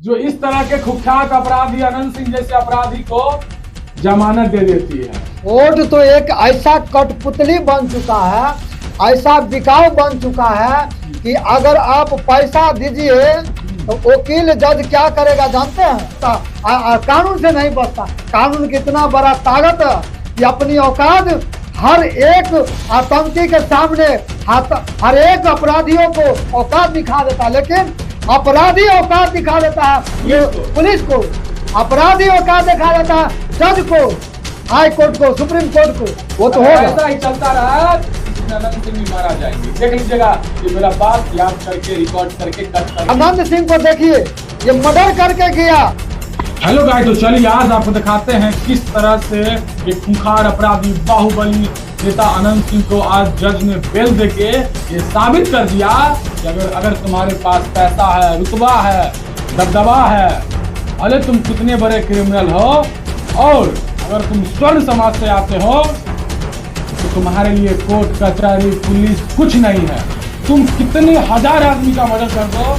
जो इस तरह के कुख्यात अपराधी अनंत सिंह जैसे अपराधी को जमानत दे देती है। कोर्ट तो एक ऐसा कठपुतली बन चुका है, ऐसा बिकाऊ बन चुका है कि अगर आप पैसा दीजिए तो वकील जज क्या करेगा जानते हैं? कानून से नहीं बचता। कानून कितना बड़ा ताकत है कि अपनी औकात हर एक आतंकी के सामने हर एक अपराधियों को औकात दिखा देता है, लेकिन अपराधी औकात दिखा देता है ये पुलिस को, अपराधी औकात दिखा देता है जज को, हाई कोर्ट को, सुप्रीम कोर्ट को। वो तो होगा, ऐसा ही चलता रहा अनंत सिंह भी मारा जाएंगे। देख लीजिएगा, ये मेरा बात याद करके रिकॉर्ड करके कट करके। अनंत सिंह को देखिए, ये मर्डर करके गया। हेलो गाइस, तो चलिए आज आपको दिखाते हैं किस तरह से एक खूंखार अपराधी बाहुबली नेता अनंत सिंह को आज जज ने बेल देके ये साबित कर दिया कि अगर तुम्हारे पास पैसा है, रुतबा है, दबदबा है, भले तुम कितने बड़े क्रिमिनल हो और अगर तुम स्वर्ण समाज से आते हो तो तुम्हारे लिए कोर्ट कचहरी पुलिस कुछ नहीं है। तुम कितने हजार आदमी का मर्डर कर दो,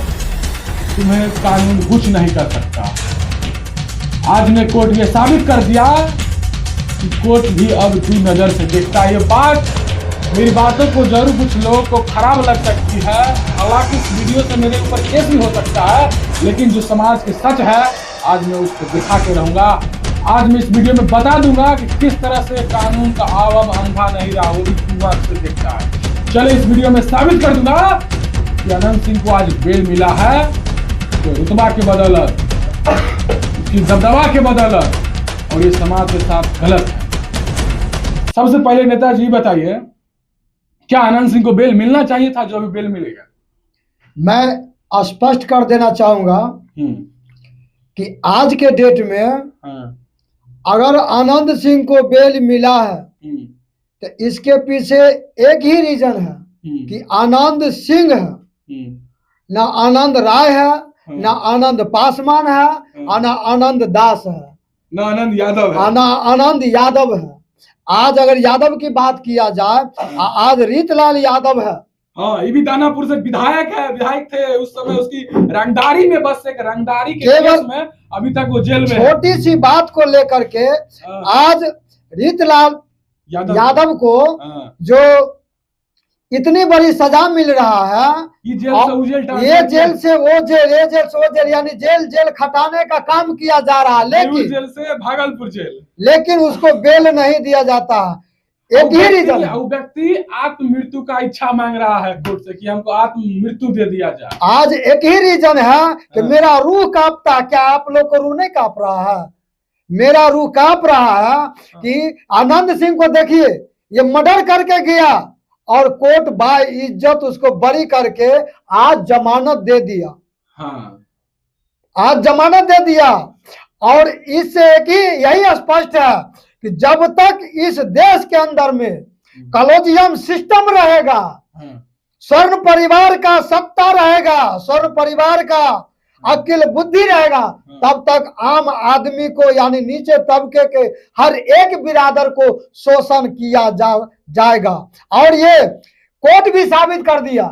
तुम्हें कानून कुछ नहीं कर सकता। आज ने कोर्ट ये साबित कर दिया कि कोर्ट भी अब दू नजर से देखता है। ये बात, मेरी बातों को जरूर कुछ लोगों को खराब लग सकती है, हालांकि इस वीडियो से मेरे ऊपर केस भी हो सकता है, लेकिन जो समाज के सच है आज मैं उसको दिखा के रहूंगा। आज मैं इस वीडियो में बता दूंगा कि किस तरह से कानून का आवाम अंधा नहीं रहा, वो भी पूरा से देखता है। चले इस वीडियो में साबित कर दूंगा कि अनंत सिंह को आज बेल मिला है तो रुतबा के बदौलत, उसकी दबदबा के बदौलत, और ये समाज के साथ गलत है। सबसे पहले नेताजी बताइए, क्या अनंत सिंह को बेल मिलना चाहिए था जो अभी बेल मिलेगा? मैं स्पष्ट कर देना चाहूंगा कि आज के डेट में अगर आनंद सिंह को बेल मिला है तो इसके पीछे एक ही रीजन है कि आनंद सिंह है, ना आनंद राय है, ना आनंद पासवान है, और ना आनंद दास है, ना आनंद यादव है, ना आनंद यादव है। आज अगर यादव की बात किया जाए, आज रीतलाल यादव है। हाँ, ये भी दानापुर से विधायक है, विधायक थे उस समय, उसकी रंगदारी में, बस एक रंगदारी के केस में अभी तक वो जेल में। छोटी सी बात को लेकर के आज रीतलाल यादव को जो इतनी बड़ी सजा मिल रहा है, ये जेल से वो जेल, ये जेल से वो जेल, ये जेल से वो जेल, यानी जेल जेल खटाने का काम किया जा रहा है, लेकिन जेल से भागलपुर जेल, लेकिन उसको बेल नहीं दिया जाता। एक ही रीजन, वो व्यक्ति आत्म मृत्यु का इच्छा मांग रहा है कोर्ट से कि हमको आत्म मृत्यु दे दिया जाए। आज एक ही रीजन है कि मेरा रूह कांपता। क्या आप लोग को रूह नहीं कांप रहा है? मेरा रूह कांप रहा है कि आनंद सिंह को देखिए, ये मर्डर करके गया और कोर्ट बाय इज्जत उसको बरी करके आज जमानत दे दिया। हाँ, आज जमानत दे दिया। और इससे एक ही यही स्पष्ट है कि जब तक इस देश के अंदर में कॉलोजियम सिस्टम रहेगा, स्वर्ण परिवार का सत्ता रहेगा, स्वर्ण परिवार का अकिल बुद्धि रहेगा, तब तक आम आदमी को यानी नीचे तबके के हर एक बिरादर को शोषण किया जाएगा। और ये कोर्ट भी साबित कर दिया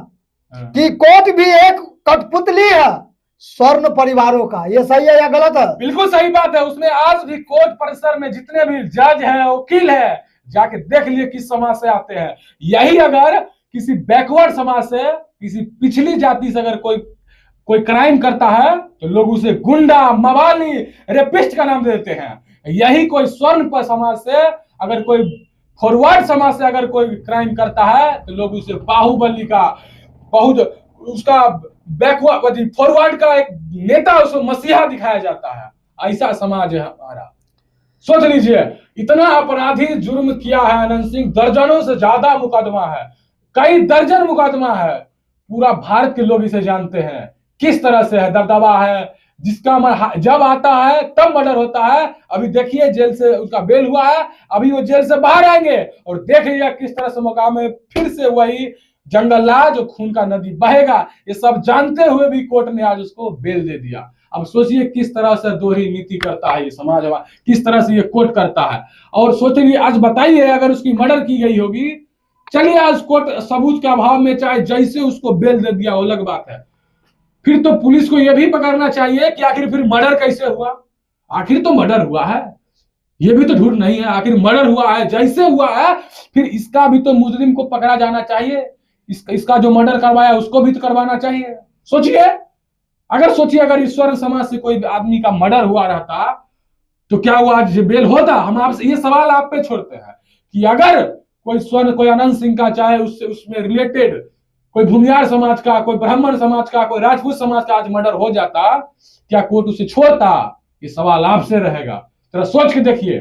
कि कोर्ट भी एक कठपुतली है स्वर्ण परिवारों का। ये सही है या गलत है? बिल्कुल सही बात है। उसमें आज भी कोर्ट परिसर में जितने भी जज हैं, वकील है, जाके देख लिए किस समाज से आते हैं। यही अगर किसी बैकवर्ड समाज से, किसी पिछली जाति से अगर कोई क्राइम करता है तो लोग उसे गुंडा, मवाली, रेपिस्ट का नाम देते हैं। यही कोई स्वर्ण समाज से, अगर कोई फॉरवर्ड समाज से अगर कोई क्राइम करता है तो लोग उसे बाहुबली का, बहुत उसका बैकवर्ड, फॉरवर्ड का एक नेता, उसको मसीहा दिखाया जाता है। ऐसा समाज है हमारा। सोच लीजिए, इतना अपराधी जुर्म किया है अनंत सिंह, दर्जनों से ज्यादा मुकदमा है, कई दर्जन मुकदमा है। पूरा भारत के लोग इसे जानते हैं किस तरह से है, दबदबा है, जिसका जब आता है तब मर्डर होता है। अभी देखिए जेल से उसका बेल हुआ है, अभी वो जेल से बाहर आएंगे और देख लीजिए किस तरह से मौका में फिर से वही जंगल राज, जो खून का नदी बहेगा। ये सब जानते हुए भी कोर्ट ने आज उसको बेल दे दिया। अब सोचिए किस तरह से दोहरी नीति करता है ये समाज, किस तरह से ये कोर्ट करता है। और सोचिए आज बताइए, अगर उसकी मर्डर की गई होगी, चलिए आज कोर्ट सबूत के अभाव में चाहे जैसे उसको बेल दे दिया, वो अलग बात है, फिर तो पुलिस को यह भी पकड़ना चाहिए कि आखिर फिर मर्डर कैसे हुआ। आखिर तो मर्डर हुआ है, ये भी तो झूठ नहीं है। आखिर मर्डर हुआ है, जैसे हुआ है फिर इसका भी तो मुजरिम को पकड़ा जाना चाहिए। इसका जो मर्डर करवाया उसको भी तो करवाना चाहिए। सोचिए, अगर ईश्वर समाज से कोई आदमी का मर्डर हुआ रहता तो क्या वो आज बेल होता? हम आपसे ये सवाल आप पे छोड़ते हैं कि अगर कोई अनंत सिंह का, चाहे उसमें रिलेटेड कोई भूमियार समाज का, कोई ब्राह्मण समाज का, कोई राजपूत समाज का आज मर्डर हो जाता, क्या कोर्ट उसे छोड़ता? ये सवाल आपसे रहेगा, जरा सोच के देखिए।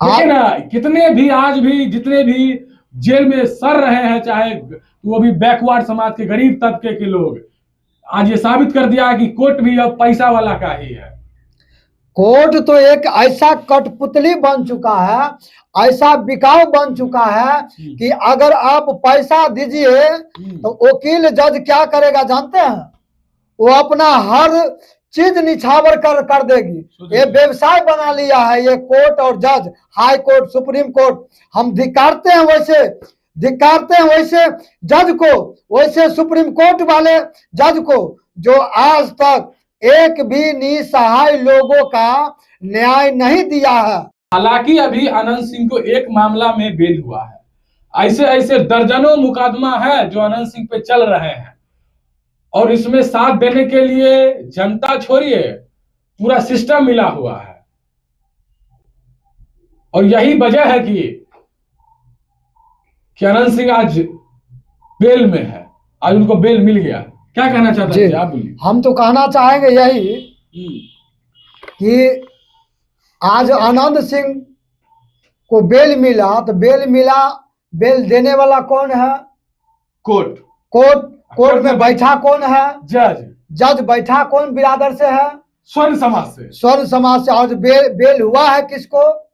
लेकिन कितने भी आज भी जितने भी जेल में सड़ रहे हैं, चाहे वो भी बैकवर्ड समाज के गरीब तबके के लोग, आज ये साबित कर दिया कि कोर्ट भी अब पैसा वाला का ही है। कोर्ट तो एक ऐसा कठपुतली बन चुका है, ऐसा बिकाऊ बन चुका है कि अगर आप पैसा दीजिए तो वकील जज क्या करेगा जानते हैं? वो अपना हर चीज निछावर कर देगी। ये व्यवसाय बना लिया है ये कोर्ट और जज, हाई कोर्ट, सुप्रीम कोर्ट। हम धिक्कारते हैं वैसे जज को, वैसे सुप्रीम कोर्ट वाले जज को, जो आज तक एक भी निसहाय लोगों का न्याय नहीं दिया है। हालांकि अभी अनंत सिंह को एक मामला में बेल हुआ है, ऐसे ऐसे दर्जनों मुकदमा है जो अनंत सिंह पे चल रहे हैं, और इसमें साथ देने के लिए जनता छोड़िए, पूरा सिस्टम मिला हुआ है। और यही वजह है कि अनंत सिंह आज बेल में है, आज उनको बेल मिल गया। क्या कहना चाहते हैं आप? बोलिए। हम तो कहना चाहेंगे यही कि आज आनंद सिंह को बेल मिला, तो बेल देने वाला कौन है? कोर्ट में बैठा कौन है? जज बैठा कौन बिरादर से है? स्वर्ण समाज से। और बेल हुआ है किसको?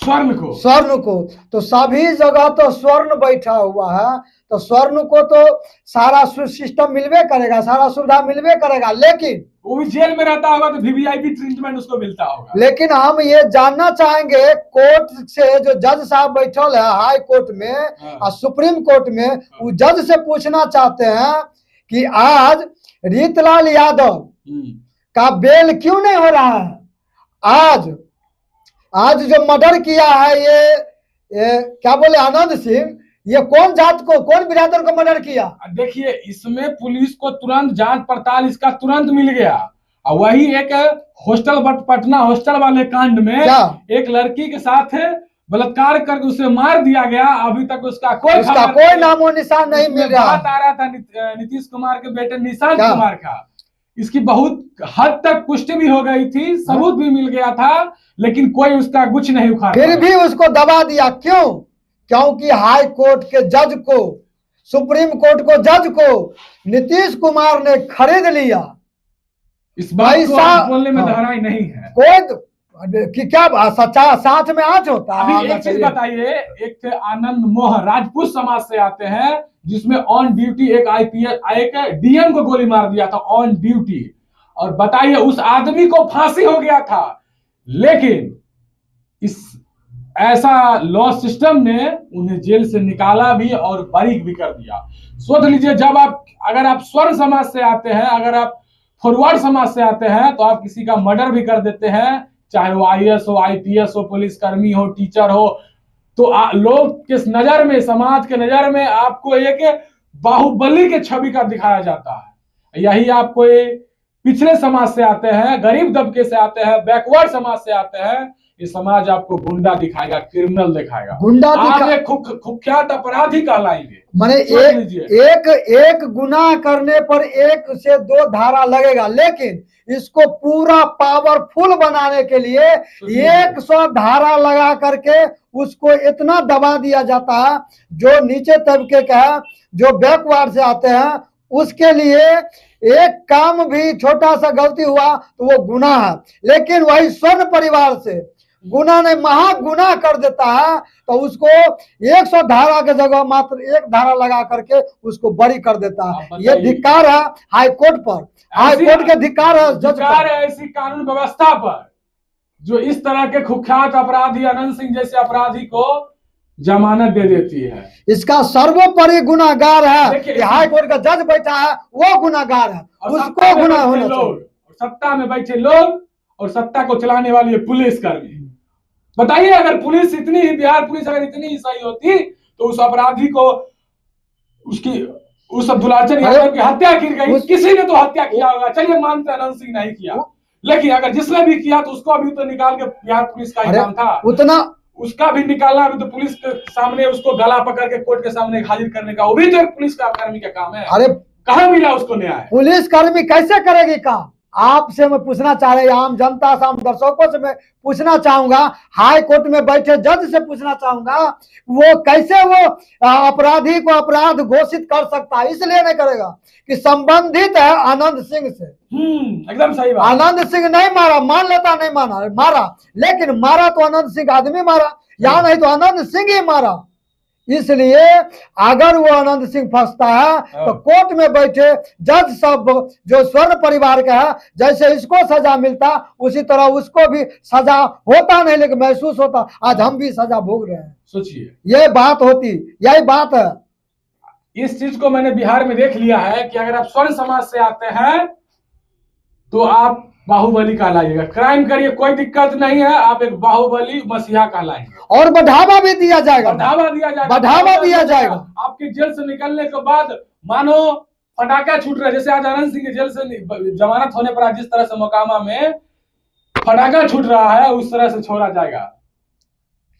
स्वर्ण को। तो सभी जगह तो स्वर्ण बैठा हुआ है, तो स्वर्ण को तो सारा सिस्टम मिलवे करेगा, सारा सुविधा मिलवे करेगा, लेकिन वो भी जेल में रहता होगा तो वीवीआईपी ट्रीटमेंट उसको मिलता होगा। लेकिन हम ये जानना चाहेंगे कोर्ट से, जो जज साहब बैठल है हाई कोर्ट में और सुप्रीम कोर्ट में, वो जज से पूछना चाहते हैं कि आज रीतलाल यादव का बेल क्यों नहीं हो रहा है? आज जो मर्डर किया है ये क्या बोले आनंद सिंह, ये कौन जात को, कौन बिरादर को मर्डर किया? देखिए, इसमें पुलिस को तुरंत जांच पड़ताल इसका तुरंत मिल गया। और वही एक पटना हॉस्टल वाले कांड में एक लड़की के साथ बलात्कार करके उसे मार दिया गया। अभी तक उसका कोई नामो निशान नहीं मिल रहा। बात आ रहा था नीतीश कुमार के बेटे निशांत कुमार का, इसकी बहुत हद तक पुष्टि भी हो गई थी, सबूत भी मिल गया था, लेकिन कोई उसका कुछ नहीं उखाड़ा, फिर भी उसको दबा दिया। क्यों? क्योंकि हाई कोर्ट के जज को, सुप्रीम कोर्ट को जज को नीतीश कुमार ने खरीद लिया। इस बात को बोलने में गहराई नहीं है। कोई कि क्या सच्चा साथ में आज होता है। अभी एक चीज बताइए, एक थे आनंद मोहन, राजपूत समाज से आते हैं, जिसमें ऑन ड्यूटी एक आईपीएस एक डीएम को गोली मार दिया था ऑन ड्यूटी। और बताइए, उस आदमी को फांसी हो गया था, लेकिन इस ऐसा लॉ सिस्टम ने उन्हें जेल से निकाला भी और बरी भी कर दिया। सोच लीजिए, अगर आप स्वर्ण समाज से आते हैं, अगर आप फॉरवर्ड समाज से आते हैं, तो आप किसी का मर्डर भी कर देते हैं, चाहे वो आईएएस हो, आईपीएस हो, पुलिसकर्मी हो, टीचर हो, तो लोग के नजर में, समाज के नजर में आपको एक बाहुबली के छवि का दिखाया जाता है। यही आप कोई पिछले समाज से आते हैं, गरीब दबके से आते हैं, बैकवर्ड समाज से आते हैं, ये समाज आपको गुंडा दिखाएगा, क्रिमिनल दिखाएगा, आप कुख्यात अपराधी कहलाएंगे। माने एक गुनाह करने पर 1 से 2 धारा लगेगा, लेकिन इसको पूरा पावरफुल बनाने के लिए 100 धारा लगा करके उसको इतना दबा दिया जाता है। जो नीचे तबके का है, जो बैकवर्ड से आते हैं, उसके लिए एक काम भी छोटा सा गलती हुआ तो वो गुनाह है। लेकिन वही स्वर्ण परिवार से गुनाह ने महागुनाह कर देता है, तो उसको 100 धारा के जगह मात्र 1 धारा लगा करके उसको बरी कर देता है। ये धिक्कार है हाई कोर्ट पर, हाई कोर्ट के धिक्कार है जज पर, ऐसी कानून व्यवस्था पर जो इस तरह के कुख्यात अपराधी अनंत सिंह जैसे अपराधी को जमानत दे देती है। इसका सर्वोपरि गुनाहगार है देखिए, कि हाई कोर्ट का जज बैठा है वो गुनाहगार है, और उसको सत्ता में गुनाह बैठे होना लोग, चाहिए। और सत्ता में बैठे लोग और सत्ता को चलाने वाले पुलिस कर्मी। बताइए, अगर पुलिस इतनी ही, बिहार पुलिस अगर इतनी ही सही होती तो उस अपराधी को, उसकी, उस दुलाचन यादव की हत्या की गई, किसी ने तो हत्या किया होगा। चलिए मानते हैं अनंत सिंह नहीं किया, लेकिन अगर जिसने भी किया तो उसको अभी तो निकाल के, बिहार पुलिस का ही काम था उतना उसका भी निकालना। अभी तो पुलिस के सामने उसको गला पकड़ के कोर्ट के सामने हाजिर करने का, वो भी तो एक पुलिस का कर्मी का काम है। अरे कहाँ मिला उसको न्याय? पुलिस कर्मी कैसे करेगी काम? आपसे मैं पूछना चाह रही, आम जनता से, आम दर्शकों से मैं पूछना चाहूंगा, हाई कोर्ट में बैठे जज से पूछना चाहूंगा, वो कैसे वो अपराधी को अपराध घोषित कर सकता है? इसलिए नहीं करेगा कि संबंधित है आनंद सिंह से। एकदम सही बात। आनंद सिंह नहीं मारा, मान लेता नहीं मारा, मारा, लेकिन मारा तो आनंद सिंह आदमी मारा, या नहीं तो आनंद सिंह ही मारा। इसलिए अगर वो आनंद सिंह फंसता है तो कोर्ट में बैठे जज सब जो स्वर्ण परिवार का है, जैसे इसको सजा मिलता उसी तरह उसको भी सजा होता नहीं, लेकिन महसूस होता। आज हम भी सजा भोग रहे हैं। सोचिए, ये बात होती, यही बात है। इस चीज को मैंने बिहार में देख लिया है कि अगर आप स्वर्ण समाज से आते हैं तो आप बाहुबली कहलाइएगा, क्राइम करिए कोई दिक्कत नहीं है, आप एक बाहुबली मसीहा कहलाएंगे, और बढ़ावा भी दिया जाएगा, बढ़ावा दिया जाएगा, बढ़ावा दिया जाएगा। आपके जेल से निकलने के बाद मानो फटाका छूट रहा है, जैसे आज आनंद सिंह के जेल से जमानत होने पर आज जिस तरह से मोकामा में फटाका छूट रहा है, उस तरह से छोड़ा जाएगा।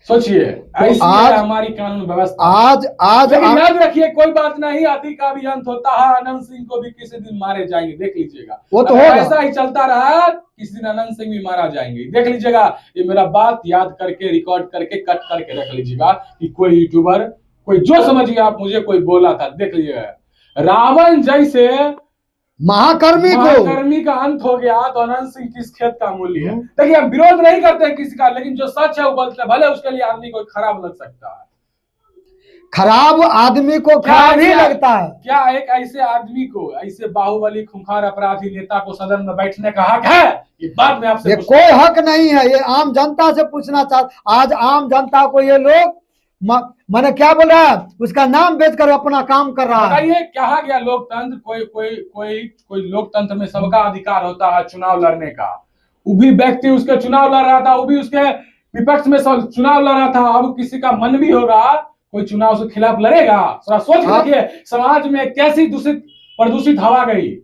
सोचिए, ऐसी है हमारी कानून व्यवस्था। आज लेकिन याद रखिए, कोई बात नहीं, आदि का भी अंत होता है। अनंत सिंह को भी किसी दिन मारे जाएंगे, देख लीजिएगा। वो तो ऐसा ही चलता रहा, किसी दिन अनंत सिंह भी मारा जाएंगे, देख लीजिएगा। ये मेरा बात याद करके, रिकॉर्ड करके, कट करके रख लीजिएगा कि कोई यूट्यूबर, कोई जो समझिए आप, मुझे कोई बोला था, देख लीजिएगा। रावण जैसे महाकर्मी का अंत हो गया तो अनंत सिंह किस खेत का मूल्य है? देखिए, हम विरोध नहीं करते हैं किसी का, लेकिन जो सच है वो बोलते हैं, भले उसके लिए आदमी को खराब लग सकता है, खराब आदमी को खराब ही लगता है। क्या एक ऐसे आदमी को, ऐसे बाहुबली खूंखार अपराधी नेता को सदन में बैठने का हक है? ये बात मैं आपसे कोई हक नहीं है। ये आम जनता से पूछना चाहता। आज आम जनता को ये लोग मैंने क्या बोल रहा है, उसका नाम बेचकर अपना काम कर रहा है। ये कहा गया लोकतंत्र, कोई लोकतंत्र में सबका अधिकार होता है चुनाव लड़ने का। वो भी व्यक्ति उसके चुनाव लड़ रहा था, वो भी उसके विपक्ष में चुनाव लड़ रहा था। अब किसी का मन भी होगा, कोई चुनाव के खिलाफ लड़ेगा? थोड़ा सोच के देखिए, समाज में कैसी प्रदूषित हवा गई।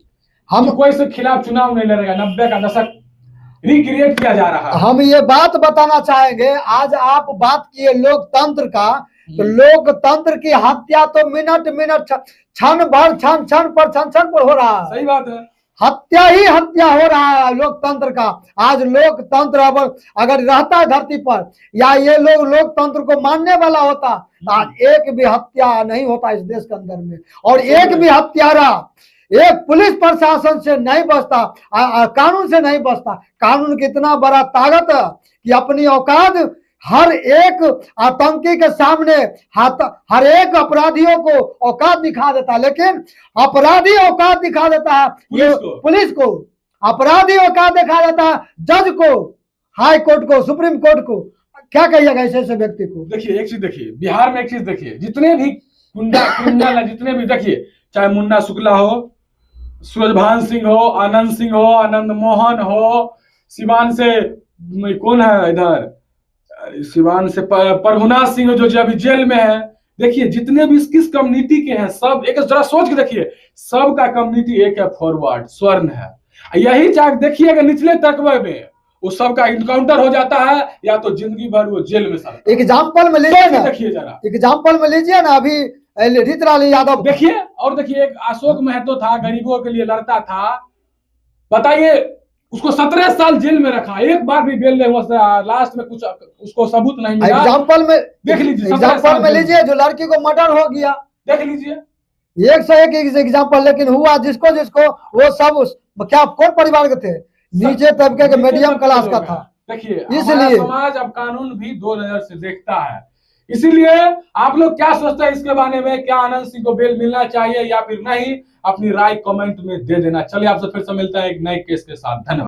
हम कोई से खिलाफ चुनाव नहीं लड़ेगा। 90 का दशक रिक्रिएट किया जा रहा है। हम ये बात बताना चाहेंगे, आज आप बात किए लोकतंत्र का, तो लोकतंत्र की हत्या तो मिनट क्षण पर हो रहा है। सही बात है, हत्या ही हत्या हो रहा है लोकतंत्र का। आज लोकतंत्र अगर रहता धरती पर, या ये लोग लोकतंत्र को मानने वाला होता, आज एक भी हत्या नहीं होता इस देश के अंदर में। और एक भी हत्यारा एक पुलिस प्रशासन से नहीं बचता, कानून से नहीं बचता। कानून कितना बड़ा ताकत है कि अपनी औकात हर एक आतंकी के सामने, हर एक अपराधियों को औकात दिखा देता, लेकिन अपराधी औकात दिखा देता है पुलिस को, अपराधी औकात दिखा देता है जज को, हाई कोर्ट को, सुप्रीम कोर्ट को। क्या कहिएगा ऐसे व्यक्ति को? देखिए, एक चीज देखिए, बिहार में एक चीज देखिए, जितने भी क्रिमिनल है, जितने भी, देखिए, चाहे मुन्ना शुक्ला हो, सूरजभान सिंह हो, आनंद सिंह हो, आनंद मोहन हो, सिवान से कौन है इधर, सिवान से प्रभुनाथ सिंह जो अभी जेल में है। देखिए, जितने भी किस कम्युनिटी के हैं, सब एक, जरा सोच के देखिए, सबका कम्युनिटी एक है, फॉरवर्ड स्वर्ण है। यही चाहे देखिए, अगर निचले तबके में वो सबका इनकाउंटर हो जाता है, या तो जिंदगी भर वो जेल में सड़ता है। एग्जाम्पल में लीजिए ना, देखिए जरा एग्जाम्पल में लीजिए ना, अभी रीतलाल यादव देखिए, और देखिए, एक अशोक महतो था, गरीबों के लिए लड़ता था। बताइए, उसको 17 साल जेल में रखा, एक बार भी बेल नहीं हुआ, लास्ट में कुछ उसको सबूत नहीं मिला। एग्जाम्पल में देख लीजिए, एग्जाम्पल में लीजिए, जो लड़की को मर्डर हो गया, देख लीजिए, 101 एग्जाम्पल। लेकिन हुआ जिसको वो सब क्या, कौन परिवार के थे? नीचे तबके के, मीडियम क्लास का था। देखिए, इसलिए समाज अब कानून भी दो नजर से देखता है। इसीलिए आप लोग क्या सोचते हैं इसके बारे में? क्या आनंद सिंह को बेल मिलना चाहिए या फिर नहीं? अपनी राय कमेंट में दे देना। चलिए, आपसे फिर से मिलता है एक नए केस के साथ। धन्यवाद।